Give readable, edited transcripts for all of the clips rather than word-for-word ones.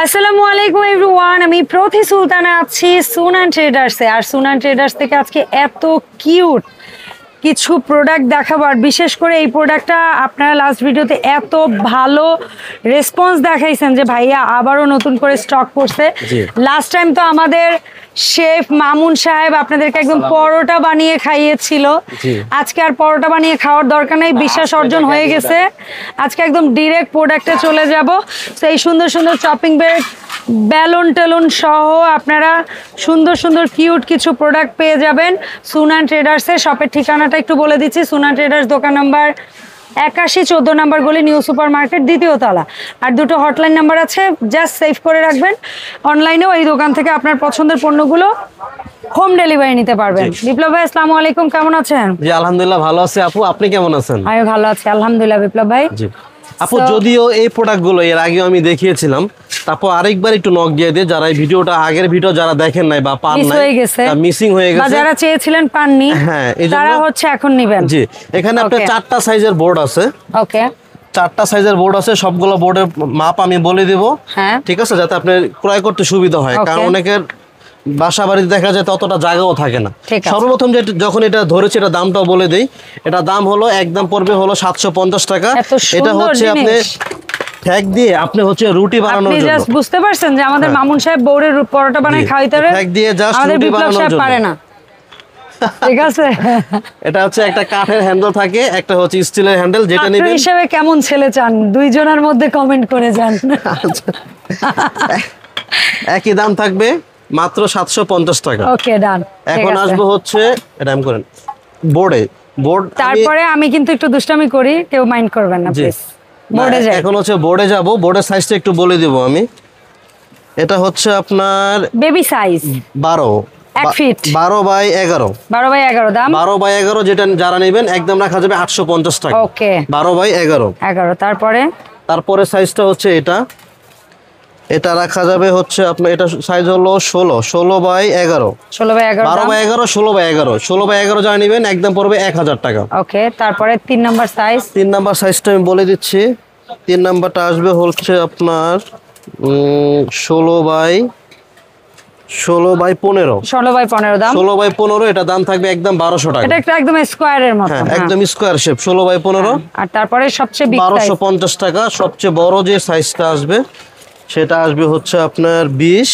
আসসালামু আলাইকুম এভরিওয়ান, আমি প্রতি সুলতানা আছি সুনান ট্রেডার্সে। আর সুনান ট্রেডার্স থেকে আজকে এত কিউট কিছু প্রোডাক্ট দেখাবো। আর বিশেষ করে এই প্রোডাক্টটা আপনারা লাস্ট ভিডিওতে এত ভালো রেসপন্স দেখাইছেন যে ভাইয়া আবারও নতুন করে স্টক করছে। লাস্ট টাইম তো আমাদের শেফ মামুন সাহেব আপনাদেরকে একদম পরোটা বানিয়ে খাইয়েছিল। আজকে আর পরোটা বানিয়ে খাওয়ার দরকার নেই, বিশ্বাস অর্জন হয়ে গেছে। আজকে একদম ডিরেক্ট প্রোডাক্টে চলে যাব। তো এই সুন্দর সুন্দর চপিং বেড, ব্যালুন টেলুন সহ আপনারা সুন্দর সুন্দর কিউট কিছু প্রোডাক্ট পেয়ে যাবেন সুনান ট্রেডার্সে। শপের ঠিকানাটা একটু বলে দিচ্ছি, সুনান ট্রেডার্স দোকান নাম্বার 81-14 নম্বর গলি, নিউ সুপার মার্কেট, দ্বিতীয় তলা। আর দুটো হটলাইন নাম্বার আছে, জাস্ট সেভ করে রাখবেন। অনলাইনেও এই দোকান থেকে আপনার পছন্দের পণ্যগুলো হোম ডেলিভারি নিতে পারবেন। বিপ্লব ভাই আসসালামু আলাইকুম, কেমন আছেন? জি আলহামদুলিল্লাহ ভালো আছি আপু, আপনি কেমন আছেন? আমি ভালো আছি আলহামদুলিল্লাহ। বিপ্লব ভাই জি আপু, যদিও এই প্রোডাক্টগুলো এর আগেও আমি দেখিয়েছিলাম, তারপর আরেকবার একটু নক দিয়ে দিয়ে যারা এই ভিডিওটা আগের ভিডিও যারা দেখেন নাই বা পান নাই, মিসিং হয়ে গেছে, যারা চেয়েছিলেন পাননি, হ্যাঁ তারা হচ্ছে এখন নেবেন। জি এখানে আপনার 4টা সাইজের বোর্ড আছে। ওকে, 4টা সাইজের বোর্ড আছে, সবগুলো বোর্ডের মাপ আমি বলে দেব, হ্যাঁ ঠিক আছে, যাতে আপনি ক্রয় করতে সুবিধা হয়। কারণ অনেকের বাসা বাড়িতে দেখা যায় ততটা জায়গাও থাকে না। সর্বপ্রথম যে যখন এটা ধরেছে এটা দামটাও বলে দেই। এটা দাম হলো একদম পড়বে হলো 750 টাকা। এটা হচ্ছে আপনি ঠ্যাক দিয়ে আপনি হচ্ছে রুটি বানানোর জন্য। আপনি জাস্ট বুঝতে পারছেন যে আমাদের মামুন সাহেব বউরের পরোটা বানায় খাওয়াইতে পারে, ঠ্যাক দিয়ে জাস্ট আমাদের রুটি বিপ্লব বানানোর সাহেব জন্য পারে না। ঠিক আছে, এটা হচ্ছে একটা কাঠের হ্যান্ডেল থাকে, একটা হচ্ছে স্টিলের হ্যান্ডেল, যেটা নেবেন। আপনি হিসেবে কেমন ছেলে চান দুইজনের মধ্যে কমেন্ট করে যান। একই দাম থাকবে, মাত্র 750 টাকা। ওকে ডান। এখন আসবো হচ্ছে এটা আমি করেন বোর্ড। তারপরে আমি কিন্তু একটু দুষ্টামি করি, কেউ মাইন্ড করবেন না প্লিজ। বোর্ডে যাই, এখন হচ্ছে বোর্ডে যাব। বোর্ডের সাইজটা একটু বলে দিব আমি। এটা হচ্ছে আপনার baby size 12 feet, 12 by 11। 12 by 11 দাম 12 বাই 11, যেটা যারা নেবেন একদম রাখা যাবে 850 টাকা। ওকে, 12 বাই 11। তারপরে সাইজটা হচ্ছে এটা রাখা যাবে হচ্ছে আপনার, এটা সাইজ হলো 16 by 11। 16 by 11, 12 by 11, 16 by 11। 16 by 11 যারা নেবেন একদম পড়বে 1000 টাকা। ওকে, তারপরে 3 নাম্বার সাইজ। 3 নাম্বার সাইজটা আমি বলে দিচ্ছি। 3 নাম্বারটা আসবে হচ্ছে আপনার 16 বাই 15। 16 বাই 15 দাম। 16 বাই 15, এটা দাম থাকবে একদম 1200 টাকা। এটা একদম স্কয়ারের মতো, হ্যাঁ একদম স্কয়ার শেপ। 16 বাই 15। আর তারপরে সবচেয়ে বিগ সাইজ 1250 টাকা। সবচেয়ে বড় যে সাইজটা আসবে সেটা আসবে হচ্ছে আপনার 20,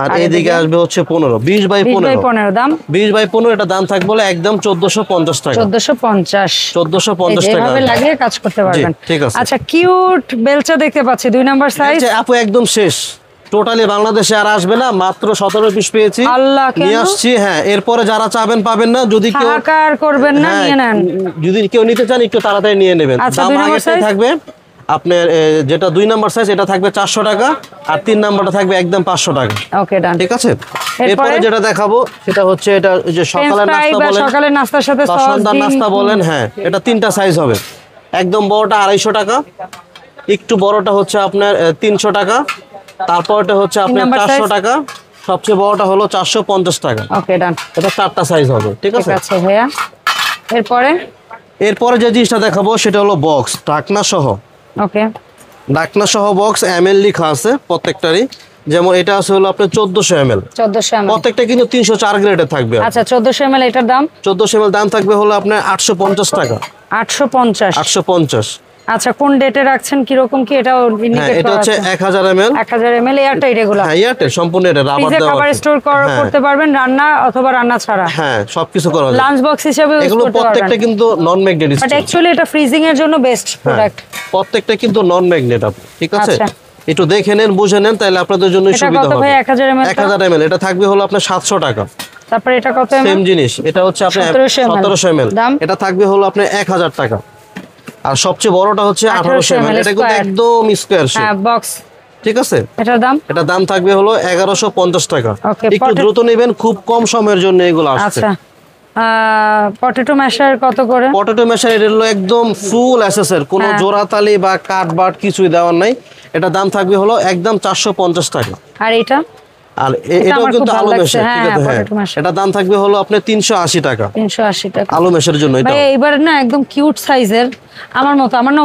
আর এইদিকে আসবে হচ্ছে 15। 20 বাই 15 দাম। 20 বাই 15, এটা দাম থাকবে বলে একদম 1450 টাকা। 1450 টাকা এভাবে লাগিয়ে কাজ করতে পারবেন। ঠিক আছে। আচ্ছা, কিউট বেলচা দেখতে পাচ্ছি 2 নাম্বার সাইজ। আপু একদম শেষ, টোটালি বাংলাদেশে আর আসবে না, মাত্র 17 পিস পেয়েছি, নিয়ে আসছি। হ্যাঁ, এরপরে যারা চাবেন পাবেন না। যদি কেউ হাহাকার করবেন না, নিয়ে নেন। যদি কেউ নিতে চান একটু তাড়াতাড়ি নিয়ে নেবেন। দাম আগেটাই থাকবে আপনার, যেটা 2 নাম্বার সাইজ এটা থাকবে 400 টাকা, আর 3 নাম্বারটা থাকবে একদম 500 টাকা। ওকে ডান, ঠিক আছে। এরপরে যেটা দেখাবো সেটা হচ্ছে এটা যে সকালের নাস্তা বলেন, সকালের নাস্তার সাথে সন্ধ্যার নাস্তা বলেন। হ্যাঁ, এটা 3টা সাইজ হবে। একদম বড়টা 250 টাকা, একটু বড়টা হচ্ছে আপনার 300 টাকা, তারপরটা হচ্ছে আপনার 400 টাকা, সবচেয়ে বড়টা হলো 450 টাকা। ওকে ডান, এটা 4টা সাইজ হবে। ঠিক আছে ভাইয়া। এরপরে যে জিনিসটা দেখাবো সেটা হলো বক্স, ঢাকনা সহ। ওকে, ঢাকনা সহ বক্স, ml লেখা আছে প্রত্যেকটারই। যেমন এটা আছে হলো আপনার 1400 ml। প্রত্যেকটা কিন্তু 304 গ্রেডের থাকবে। আচ্ছা, 1400 ml এটার দাম? 1400 ml দাম থাকবে হলো আপনার 850 টাকা। 850। আচ্ছা, কোন ডেটে রাখছেন, কি রকম কি এটা ইন্ডিকেট করা আছে? এটা হচ্ছে 1000 ml। 1000 ml এয়ারটাইট এগুলো? হ্যাঁ, এয়ারটাইট সম্পূর্ণ। এটা রাবার দেওয়া আছে। কভার স্টোর করতে পারবেন, রান্না অথবা রান্না ছাড়া। হ্যাঁ, সবকিছু করা যায়। লাঞ্চ বক্স হিসেবে ইউজ করতে পারবেন। এগুলো প্রত্যেকটা কিন্তু নন ম্যাগনেট স্টিল। বাট অ্যাকচুয়ালি এটা ফ্রিজিং এর জন্য বেস্ট প্রোডাক্ট। প্রত্যেকটা কিন্তু নন ম্যাগনেট আপু, ঠিক আছে। একটু দেখে নেন, বুঝে নেন, তাহলে আপনাদের জন্য সুবিধা হবে। 1000 ml এটা থাকবে হলো আপনার 700 টাকা। তারপরে এটা কত ml? সেম জিনিস, এটা হচ্ছে আপনার 1700 ml। এটা থাকবে হলো আপনার 1000 টাকা। আর সবচেয়ে বড়টা হচ্ছে 1800 ml। এটা কিন্তু একদম স্কয়ার শেপ। হ্যাঁ, বক্স। ঠিক আছে। এটার দাম থাকবে হলো 1150 টাকা। একটু দ্রুত নেবেন, খুব কম সময়ের জন্য এগুলো আসছে। আচ্ছা, পটেটো ম্যাশার কত করে? পটেটো ম্যাশার এটা হলো একদম ফুল অ্যাসেসের, কোনো জোড়াতালি বা কাট বাট কিছুই দেওয়ার নাই। এটা দাম থাকবে হলো একদম 450 টাকা। আর এটা আর এটাও কিন্তু আলু মেশে, ঠিক আছে হ্যাঁ, এটা দাম থাকবে হলো আপনার 380 টাকা। 380 টাকা আলু মেশের জন্য। এটা এইবার না একদম কিউট সাইজের, আমার মতো, আমার না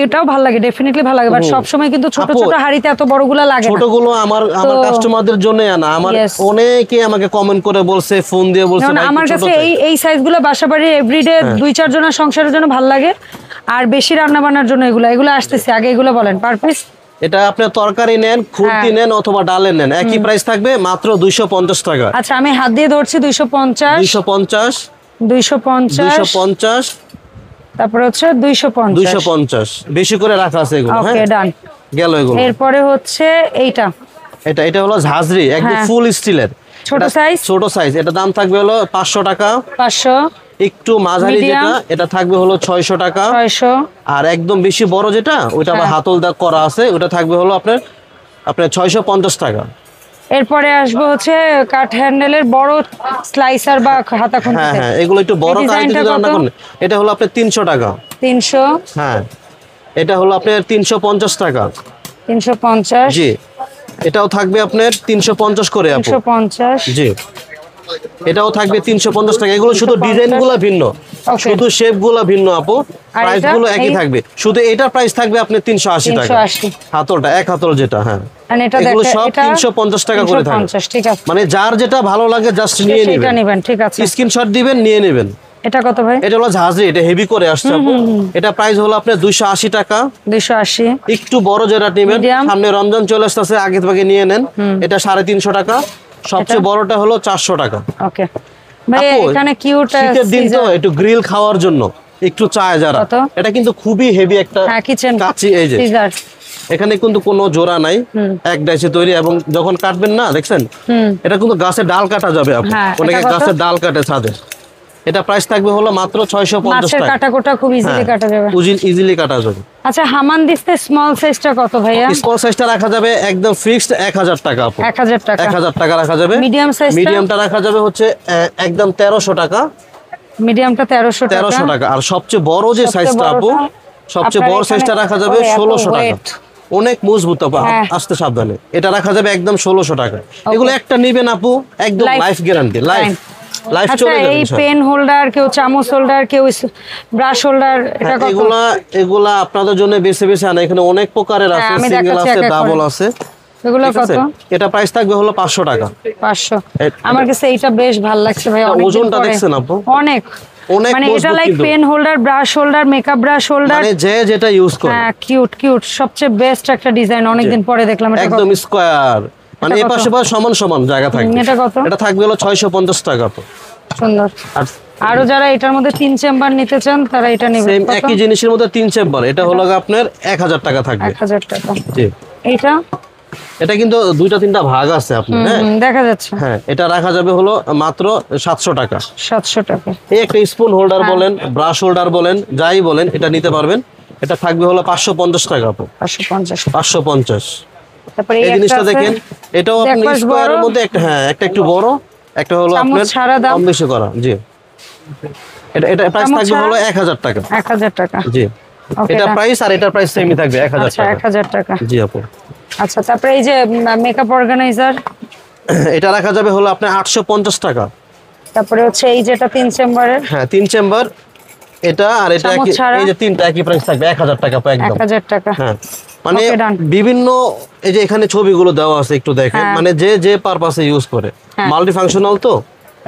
এটাও ভালো লাগে, ডেফিনেটলি ভালো লাগে, বাট সব সময় কিন্তু ছোট ছোট হাড়িতে এত বড়গুলো লাগে না। ছোটগুলো আমার কাস্টমারদের জন্য আনা, আমার অনেকে আমাকে কমেন্ট করে বলছে, ফোন দিয়ে বলছে আমার কাছে এই সাইজগুলো বাসাবাড়ি এভরিডে 2-4 জনের সংসারের জন্য ভালো লাগে, আর বেশি রান্না বান্নার জন্য এগুলো আসতেছে। আগে এগুলো বলেন পার পিস। এটা আপনি তরকারি নেন, খুন্তি নেন অথবা ডালে নেন, একই প্রাইস থাকবে মাত্র 250 টাকা। আচ্ছা আমি হাত দিয়ে ধরছি 250, তারপরে হচ্ছে 250 বেশি করে রাখা আছে এগুলো। ওকে ডান, গেল এগুলো। এরপরে হচ্ছে এটা হলো ঝাঁঝরি, একদম ফুল স্টিলের, ছোট সাইজ। এটা দাম থাকবে হলো 500 টাকা। 500। একটু মাঝারি যেটা, এটা থাকবে হলো 600 টাকা। 600। আর একদম বেশি বড় যেটা, ওটা আবার হাতল দাগ করা আছে, ওটা থাকবে হলো আপনার 650 টাকা। এরপরে আসবে হচ্ছে কাট হ্যান্ডেলের বড় স্লাইসার বা হাতা খুন্তি। হ্যাঁ এগুলো একটু বড় কারিতে রান্না করলে এটা হলো আপনার 300 টাকা। 300। হ্যাঁ এটা হলো আপনার 350 টাকা। 350। জি এটাও থাকবে আপনার 350 করে আপু। 350। জি এটাও থাকবে 350 টাকা। এগুলো শুধু ডিজাইনগুলো ভিন্ন, শুধু শেপগুলো ভিন্ন আপু, প্রাইসগুলো একই থাকবে। শুধু এটার প্রাইস থাকবে আপনার 380 টাকা। হাতলটা এক হাতল যেটা, হ্যাঁ এগুলো সব 350 টাকা করে থাকবে। ঠিক আছে, মানে যার যেটা ভালো লাগে জাস্ট নিয়ে নেবেন। ঠিক আছে, স্ক্রিনশট দিবেন, নিয়ে নেবেন। এটা কত ভাই? এটা হলো ঝাঁঝরি, এটা হেভি করে আসছে আপু। এটা প্রাইস হলো আপনার 280 টাকা। 280। একটু বড় যেটা নেবেন, সামনে রমজান চলে আসছে, আগে থেকে নিয়ে নেন। এটা 350 টাকা। সবচেয়ে বড়টা হলো 400 টাকা। ওকে ভাই এখানে কিউট শীতের দিন তো একটু গ্রিল খাওয়ার জন্য একটু চায় যারা, এটা কিন্তু খুবই হেভি একটা কাঁচি। এই যে এখানে কিন্তু কোনো জোড়া নাই, এক ডাইসে তৈরি, এবং যখন কাটবেন না দেখছেন, এটা কিন্তু গাছের ডাল কাটা যাবে আপু, অনেকে গাছের ডাল কাটে ছাদে। এটা প্রাইস থাকবে হলো মাত্র 650 টাকা। কাটাকোটা খুব ইজিলি কাটা যাবে, ইজিলি কাটা যাবে। আচ্ছা হামানদিস্তে স্মল সাইজটা কত ভাইয়া? স্মল সাইজটা রাখা যাবে একদম ফিক্সড 1000 টাকা আপু। 1000 টাকা। 1000 টাকা রাখা যাবে। মিডিয়ামটা রাখা যাবে হচ্ছে একদম 1300 টাকা। মিডিয়ামটা 1300 টাকা। আর সবচেয়ে বড় যে সাইজটা আপু, সবচেয়ে বড় সাইজটা রাখা যাবে 1600 টাকা। অনেক মজবুত আপু, আস্তে সাবধানে। এটা রাখা যাবে একদম 1600 টাকা। এগুলো একটা নিবেন আপু, একদম লাইফ গ্যারান্টি, লাইফ চলে যাবে। এই পেন হোল্ডার, কেউ চামচ হোল্ডার, কেউ ব্রাশ হোল্ডার, এটা কত? এগুলা আপনাদের জন্য বেছে বেছে আনা, এখানে অনেক প্রকারের আছে, সিঙ্গেল আছে, ডাবল আছে। এগুলো কত? এটা প্রাইস থাকবে হলো 500 টাকা। 500। আমার কাছে এটা বেশ ভালো লাগছে ভাই, অনেক ওজনটা দেখছেন আপু, অনেক মানে এটা like pen holder, brush holder, makeup brush holder, মানে যে যেটা ইউজ করে। হ্যাঁ কিউট, সবচেয়ে বেস্ট একটা ডিজাইন, অনেকদিন পরে দেখলাম। এটা একদম স্কয়ার, মানে এই পাশে পাশে সমান সমান জায়গা থাকবে। এটা কত? এটা থাকবে হলো 650 টাকা আপু। সুন্দর। আরো যারা এটার মধ্যে 3 চেম্বার নিতে চান তারা এটা নেবেন। সেম একই জিনিসের মধ্যে 3 চেম্বার, এটা হলো আপনার 1000 টাকা থাকবে। 1000 টাকা। জি এটা কিন্তু 2-3টা ভাগ আছে আপনি, হ্যাঁ দেখা যাচ্ছে। হ্যাঁ এটা রাখা যাবে হলো মাত্র 700 টাকা। 700 টাকা। এই একটা স্পুন হোল্ডার বলেন, ব্রাশ হোল্ডার বলেন, যাই বলেন, এটা নিতে পারবেন। এটা থাকবে হলো 550 টাকা আপু। 550। তারপরে এই জিনিসটা দেখেন, এটাও আপনি স্কয়ারের মধ্যে একটা, হ্যাঁ একটা একটু বড়, একটা হলো আপনার কম বেশি করা। জি এটা প্রাইস থাকবে হলো 1000 টাকা। 1000 টাকা। জি এটা প্রাইস আর এটা প্রাইস সেমই থাকবে 1000 টাকা। 1000 টাকা। জি আপু। আচ্ছা তারপরে এই যে মেকআপ অর্গানাইজার, এটা রাখা যাবে হলো আপনার 850 টাকা। তারপরে হচ্ছে এই যেটা 3 চেম্বারের, হ্যাঁ 3 চেম্বার, এটা আর এটা এই যে তিনটা একই প্রাইস থাকবে 1000 টাকা একদম। 1000 টাকা। হ্যাঁ মানে বিভিন্ন, এই যে এখানে ছবিগুলো দেওয়া আছে একটু দেখেন, মানে যে পারপাসে ইউজ করে, মাল্টি ফাংশনাল তো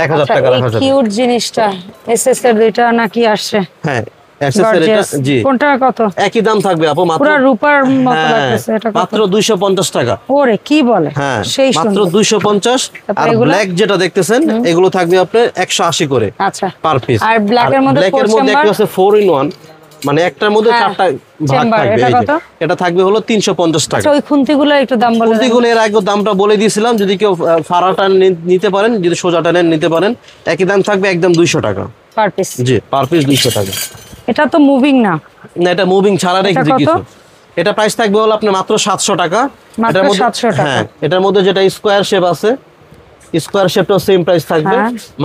1000 টাকা রাখা যাবে। কিউট জিনিসটা এসএস এর দুইটা নাকি আসছে? হ্যাঁ এসএস এর এটা, জি কোনটা কত? একই দাম থাকবে আপু, মাত্র পুরো রূপার মতো লাগতেছে। এটা কত? মাত্র 250 টাকা। ওরে কি বলে, হ্যাঁ সেই মাত্র 250। আর ব্ল্যাক যেটা দেখতেছেন, এগুলো থাকবে আপনার 180 করে। আচ্ছা পার পিস। আর ব্ল্যাকের মধ্যে একটা আছে 4 in 1, মানে একটার মধ্যে 4টা ভাগ থাকবে। এটা থাকবে হলো 350 টাকা। আচ্ছা ওই খুন্তিগুলো একটু দাম বলে দেন। খুন্তিগুলো এর আগে দামটা বলে দিয়েছিলাম, যদি কেউ ফাড়াটা নিতে পারেন, যদি সোজাটা নেন নিতে পারেন, একই দাম থাকবে একদম 200 টাকা পার পিস। জি পার পিস 200 টাকা। এটা তো মুভিং না, এটা মুভিং ছাড়া রেখেছি কিছু। এটা প্রাইস থাকবে হলো আপনার মাত্র 700 টাকা। এটার মধ্যে 700 টাকা। হ্যাঁ এটার মধ্যে যেটা স্কয়ার শেপ আছে, স্কয়ার শেপটাও সেম প্রাইস থাকবে,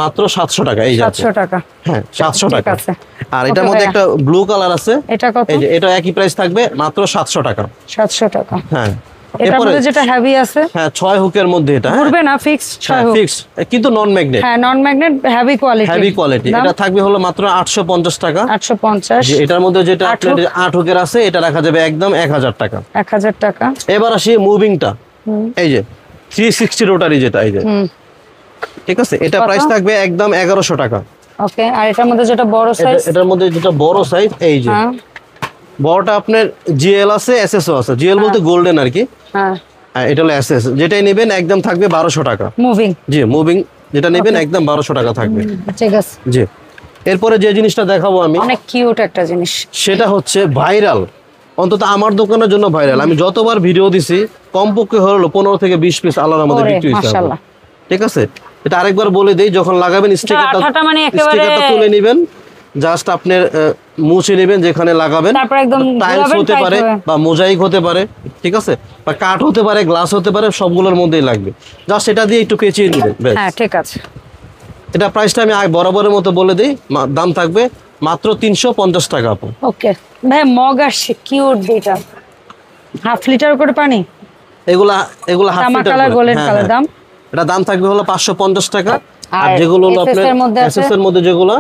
মাত্র 700 টাকা। এই যে 700 টাকা। হ্যাঁ 700 টাকা। আর এটার মধ্যে একটা ব্লু কালার আছে, এটা কত? এই যে এটা একই প্রাইস থাকবে মাত্র 700 টাকা। 700 টাকা। হ্যাঁ এটার মধ্যে যেটা হেভি আছে হ্যাঁ 6 হুকের মধ্যে এটা ঘুরবে না, ফিক্স 6 হুক, ফিক্স কিন্তু নন ম্যাগনেট। হ্যাঁ নন ম্যাগনেট, হেভি কোয়ালিটি। এটা থাকবে হলো মাত্র 850 টাকা। 850। এটার মধ্যে যেটা আপনার 8 হুকের আছে এটা রাখা যাবে একদম 1000 টাকা। 1000 টাকা। এবার আসি মুভিংটা, এই যে 360 রোটারি যেটা, এই যে ঠিক আছে, এটা প্রাইস থাকবে একদম 1100 টাকা। ওকে, আর এটার মধ্যে যেটা বড় সাইজ, এটার মধ্যে যেটা বড় সাইজ, এই যে বড়টা আপনার জিএল আছে, এসএসও আছে। জিএল বলতে গোল্ডেন আর কি, হ্যাঁ এটা হলো এসএস। যেটাই নেবেন একদম থাকবে 1200 টাকা। মুভিং, জি মুভিং যেটা নেবেন একদম 1200 টাকা থাকবে। ঠিক আছে জি। এরপরে যে জিনিসটা দেখাবো আমি, অনেক কিউট একটা জিনিস, সেটা হচ্ছে ভাইরাল, অন্তত আমার দোকানের জন্য ভাইরাল। আমি যতবার ভিডিও দিছি কমপক্ষে হলো 15 থেকে 20 পিস আলার মধ্যে বিক্রি হয়েছে। মাশাআল্লাহ, ঠিক আছে। এটা আরেকবার বলে দেই, যখন লাগাবেন স্টিকারটা তুলে নেবেন, জাস্ট আপনার মুছে নেবেন যেখানে লাগাবেন, তারপর একদম টাইলস হতে পারে বা মোজাইক হতে পারে, ঠিক আছে, বা কাঠ হতে পারে, গ্লাস হতে পারে, সবগুলোর মধ্যেই লাগবে। জাস্ট এটা দিয়ে একটু পেঁচিয়ে নেবেন, হ্যাঁ ঠিক আছে। এটা প্রাইসটা আমি বরাবরের মতো বলে দিই, দাম থাকবে মাত্র 350 টাকা আপু। ওকে ভাই, মগ আসছে কিউট দুইটা, হাফ লিটার করে পানি, এগুলা হাফ লিটার গোল্ডেন কালার। দাম, এটা দাম থাকবে হলো 550 টাকা। আর যেগুলো হলো আপনার এসএস এর মধ্যে যেগুলো,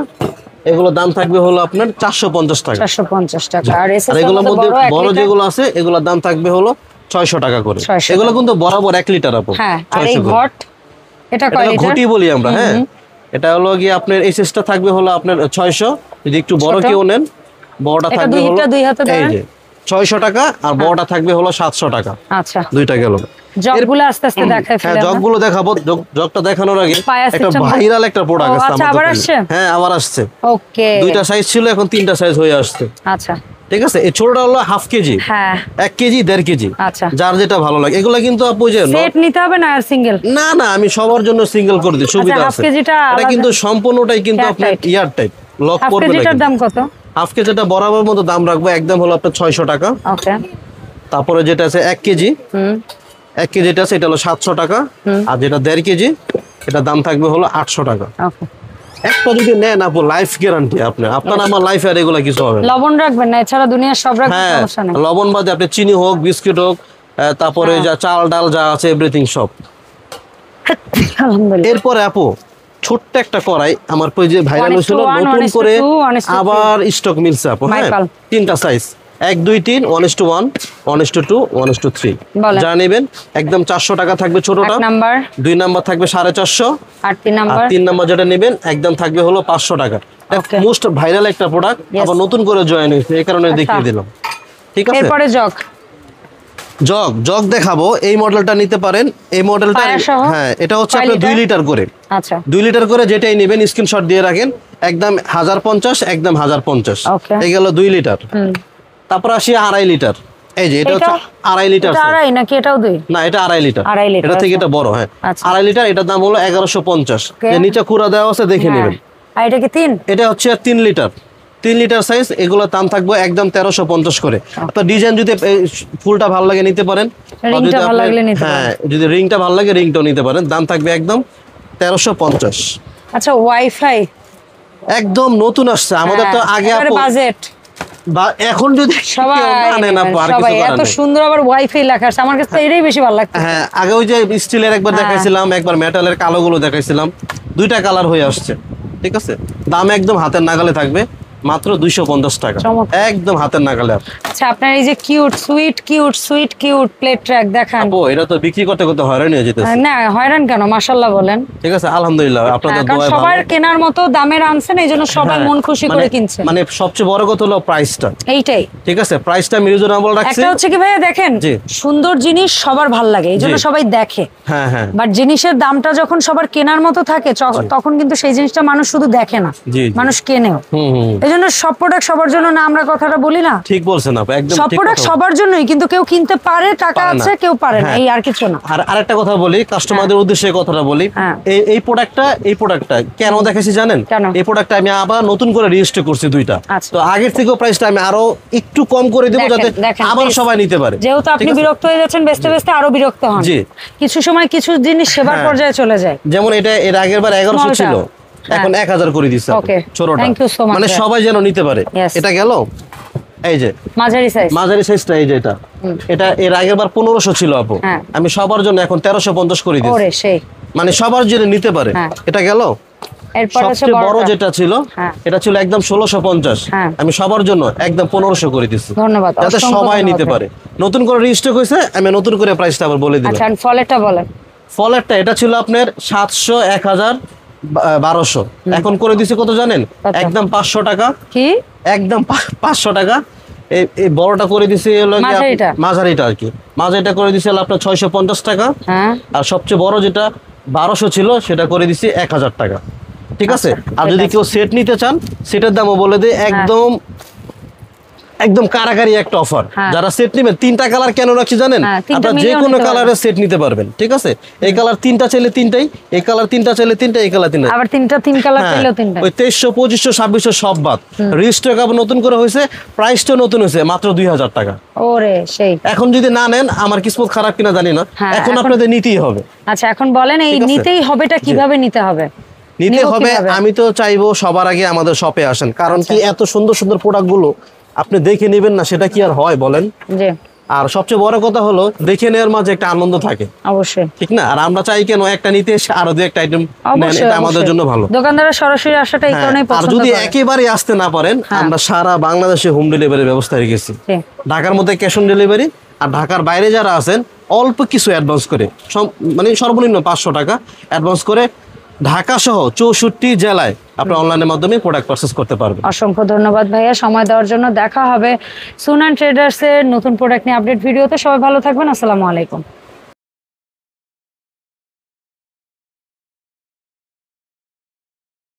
এগুলো দাম থাকবে হলো আপনার 450 টাকা। 450 টাকা। আর এগুলোর মধ্যে বড় যেগুলো আছে এগুলোর দাম থাকবে হলো 600 টাকা করে। এগুলো কিন্তু বরাবর 1 লিটার আপু। হ্যাঁ, আর এই ঘট, এটা কয় লিটার? ঘটি বলি আমরা, হ্যাঁ। এটা হলো কি আপনার এসএসটা থাকবে হলো আপনার 600, যদি একটু বড় কেউ নেন, বড়টা থাকবে হলো এই যে 600 টাকা, আর বড়টা থাকবে হলো 700 টাকা। আচ্ছা, দুইটা গেল। জগগুলো আস্তে আস্তে দেখাই ফেলে। হ্যাঁ, জগগুলো দেখাবো। জগটা দেখানোর আগে একটা ভাইরাল একটা প্রোডাক্ট আছে আমাদের। আবার আসছে? হ্যাঁ, আবার আসছে। ওকে, দুইটা সাইজ ছিল, এখন তিনটা সাইজ হয়ে আসছে। আচ্ছা, ঠিক আছে। এই ছোটটা হলো হাফ কেজি, হ্যাঁ 1 কেজি 1.5 কেজি। আচ্ছা, যার যেটা ভালো লাগে। এগুলা কিন্তু আপু যে সেট নিতে হবে না, আর সিঙ্গেল না, না আমি সবার জন্য সিঙ্গেল করে দিই, সুবিধা আছে। এটা কিন্তু সম্পূর্ণটাই কিন্তু আপনার ইয়ার টাইপ লক করবে না। হাফ কেজিটার দাম কত? হাফ কেজিটা বরাবর মতো দাম রাখবো একদম হলো আপনার 600 টাকা। ওকে, তারপরে যেটা আছে 1 কেজি, 1 কেজি যেটা আছে এটা হলো 700 টাকা। আর যেটা 1.5 কেজি এটা দাম থাকবে হলো 800 টাকা। ওকে, একটা যদি নেন আপু লাইফ গ্যারান্টি আপনার আমার লাইফ আর এগুলা কিছু হবে না। লবণ রাখবেন না, এছাড়া দুনিয়ার সব রাখবেন, সমস্যা নেই। লবণ বাদে আপনি চিনি হোক, বিস্কিট হোক, তারপরে যা চাল ডাল যা আছে এভরিথিং সব। আলহামদুলিল্লাহ। এরপরে আপু ছোট্ট একটা কড়াই আমার পেজে ভাইরাল হয়েছিল, নতুন করে আবার স্টক মিলছে আপু। হ্যাঁ, তিনটা সাইজ, 1 2 3 1:1 1:2 1:3। যা নেবেন একদম 400 টাকা থাকবে ছোটটা, 2 নাম্বার থাকবে 450, আর 3 নাম্বার যেটা নেবেন একদম থাকবে হলো 500 টাকা। মোস্ট ভাইরাল একটা প্রোডাক্ট, আবার নতুন করে জয়েন হয়েছে, এই কারণে দেখিয়ে দিলাম। ঠিক আছে, এরপরে জগ দেখাবো। এই মডেলটা নিতে পারেন, এই মডেলটা, হ্যাঁ এটা হচ্ছে আপনার 2 লিটার করে। আচ্ছা, 2 লিটার করে যেটাই নেবেন স্ক্রিনশট দিয়ে রাখেন, একদম 1050, একদম 1050। এই গেল 2 লিটার। তারপর আসি 2.5 লিটার। এই যে এটা হচ্ছে 2.5 লিটার। এটা 2.5 নাকি এটাও 2? না, এটা 2.5 লিটার। এটা থেকে এটা বড়। হ্যাঁ, 2.5 লিটার। এটার দাম হলো 1150। এর নিচে কুড়া দেওয়া আছে, দেখে নেবেন। আর এটা কি 3? এটা হচ্ছে 3 লিটার। 3 litre size. এগুলোর দাম থাকবে একদম 1350 করে। আপনার ডিজাইন যদি ফুলটা ভালো লাগে নিতে পারেন, রিংটা ভালো লাগলে নিতে পারেন। হ্যাঁ, যদি রিংটা ভালো লাগে রিংটাও নিতে পারেন। দাম থাকবে একদম 1350। আচ্ছা, ওয়াইফাই একদম নতুন আসছে আমাদের, তো আগে বাজেট বা এখন যদি সবাই মানে না পার কিছু করে এত সুন্দর আবার ওয়াইফাই লেখা আছে, আমার কাছে এটাই বেশি ভালো লাগছে। হ্যাঁ, আগে ওই যে স্টিলের একবার দেখাইছিলাম, একবার মেটালের কালোগুলো দেখাইছিলাম, দুইটা কালার হয়ে আসছে। ঠিক আছে, দাম একদম হাতের নাগালে থাকবে, মাত্র 250 টাকা, একদম হাতের নাগালে। আচ্ছা, আপনার এই যে কিউট প্লেট ট্র্যাক দেখান। আপু এটা তো বিক্রি করতে করতে হয়রান হয়ে যেতেছে। না, হয়রান কেন, মাশাআল্লাহ বলেন। ঠিক আছে, আলহামদুলিল্লাহ, আপনাদের দোয়ায় ভালো। সবার কেনার মতো দামের আনছেন, এইজন্য সবাই মন খুশি করে কিনছে। মানে সবচেয়ে বড় কথা হলো প্রাইসটা, এইটাই। ঠিক আছে, প্রাইসটা আমি রিজনেবল রাখছি। একটা হচ্ছে কি ভাইয়া দেখেন, সুন্দর জিনিস সবার ভালো লাগে, এইজন্য সবাই দেখে। হ্যাঁ হ্যাঁ, বাট জিনিসের দামটা যখন সবার কেনার মতো থাকে, তখন কিন্তু সেই জিনিসটা মানুষ শুধু দেখে না, মানুষ কেনেও। এইজন্য সব প্রোডাক্ট সবার জন্য না, আমরা কথাটা বলি না? ঠিক বলছেন আপু, একদম ঠিক। সব প্রোডাক্ট সবার জন্যই, কিন্তু কেউ কিনতে পারে, টাকা আছে, কেউ পারে না, এই আর কিছু না। আর আরেকটা কথা বলি, কাস্টমারদের উদ্দেশ্যে কথাটা বলি, এই প্রোডাক্টটা কেন দেখাইছি জানেন? এই প্রোডাক্টটা আমি আবার নতুন করে রেজিস্টার করছি 2টা। তো আগের থেকেও প্রাইসটা আমি আরো একটু কম করে দেব, যাতে আবার সবাই নিতে পারে। যেহেতু আপনি বিরক্ত হয়ে যাচ্ছেন, বেচতে বেচতে আরো বিরক্ত হন। জি, কিছু সময় কিছু জিনিস সেবার পর্যায়ে চলে যায়। যেমন এটা এর আগের বার 1100 ছিল, এখন 1000 করে দিচ্ছে ছোটটা, মানে সবাই যেন নিতে পারে। এটা গেল। এই যে মাঝারি সাইজটা, এই যে এটা এর আগের বার 1500 ছিল আপু, আমি সবার জন্য এখন 1350 করে দিয়েছি, মানে সবার জন্য নিতে পারে। এটা গেল। সবচেয়ে বড় যেটা ছিল এটা ছিল একদম 1650, আমি সবার জন্য একদম 1500 করে দিয়েছি, ধন্যবাদ, যাতে সবাই নিতে পারে। নতুন করে রিস্টক হয়েছে, আমি নতুন করে প্রাইসটা আবার বলে দিলাম। আচ্ছা, ফলেরটা বলেন। ফলেরটা এটা ছিল আপনার 700, 1000, 1200, এখন করে দিছি কত জানেন? একদম 500 টাকা। কি একদম 500 টাকা। এই বড়টা করে দিছি হলো মাঝারিটা আর কি, মাঝারিটা করে দিছি হলো আপনার 650 টাকা। আর সবচেয়ে বড় যেটা 1200 ছিল সেটা করে দিছি 1000 টাকা, ঠিক আছে? আর যদি কেউ সেট নিতে চান সেটার দামও বলে দেয়, একদম একদম কারাকারি একটা অফার। যারা সেট নেবেন, 3টা কালার কেন রাখছি জানেন? আপনারা যে কোনো কালারের সেট নিতে পারবেন, ঠিক আছে? এই কালার 3টা চাইলে 3টাই, এই কালার 3টা চাইলে 3টা, এই কালার 3টা, আবার 3 কালার চাইলেও 3টা। ওই 2300, 2500, 2600 সব বাদ। রিস্টক আবার নতুন করে হয়েছে, প্রাইসটা নতুন হয়েছে মাত্র 2000 টাকা। ওরে সেই, এখন যদি না নেন, আমার কিসমত খারাপ কিনা জানি না, এখন আপনাদের নিতেই হবে। আচ্ছা, এখন বলেন এই নিতেই হবেটা কিভাবে নিতে হবে? নিতে হবে, আমি তো চাইবো সবার আগে আমাদের শপে আসেন, কারণ কি এত সুন্দর সুন্দর প্রোডাক্ট গুলো আপনি দেখে নেবেন না, সেটা কি আর হয় বলেন? জি। আর সবচেয়ে বড় কথা হলো দেখে নেওয়ার মাঝে একটা আনন্দ থাকে, অবশ্যই, ঠিক না? আর আমরা চাই কেন একটা নিতে এসে আরো দুই একটা আইটেম নেন, এটা আমাদের জন্য ভালো। দোকানদাররা সরাসরি আসাটা এই কারণেই পছন্দ করে। আর যদি একেবারে আসতে না পারেন, আমরা সারা বাংলাদেশে হোম ডেলিভারির ব্যবস্থা রেখেছি। ঢাকার মধ্যে ক্যাশ অন ডেলিভারি, আর ঢাকার বাইরে যারা আছেন অল্প কিছু অ্যাডভান্স করে, মানে সর্বনিম্ন 500 টাকা অ্যাডভান্স করে ঢাকা সহ 64 জেলায় আপনারা অনলাইনের মাধ্যমে প্রোডাক্ট পারচেজ করতে পারবেন। অসংখ্য ধন্যবাদ ভাইয়া সময় দেওয়ার জন্য। দেখা হবে সুনান ট্রেডার্সের নতুন প্রোডাক্ট নিয়ে আপডেট ভিডিওতে। সবাই ভালো থাকবেন, আসসালামু আলাইকুম।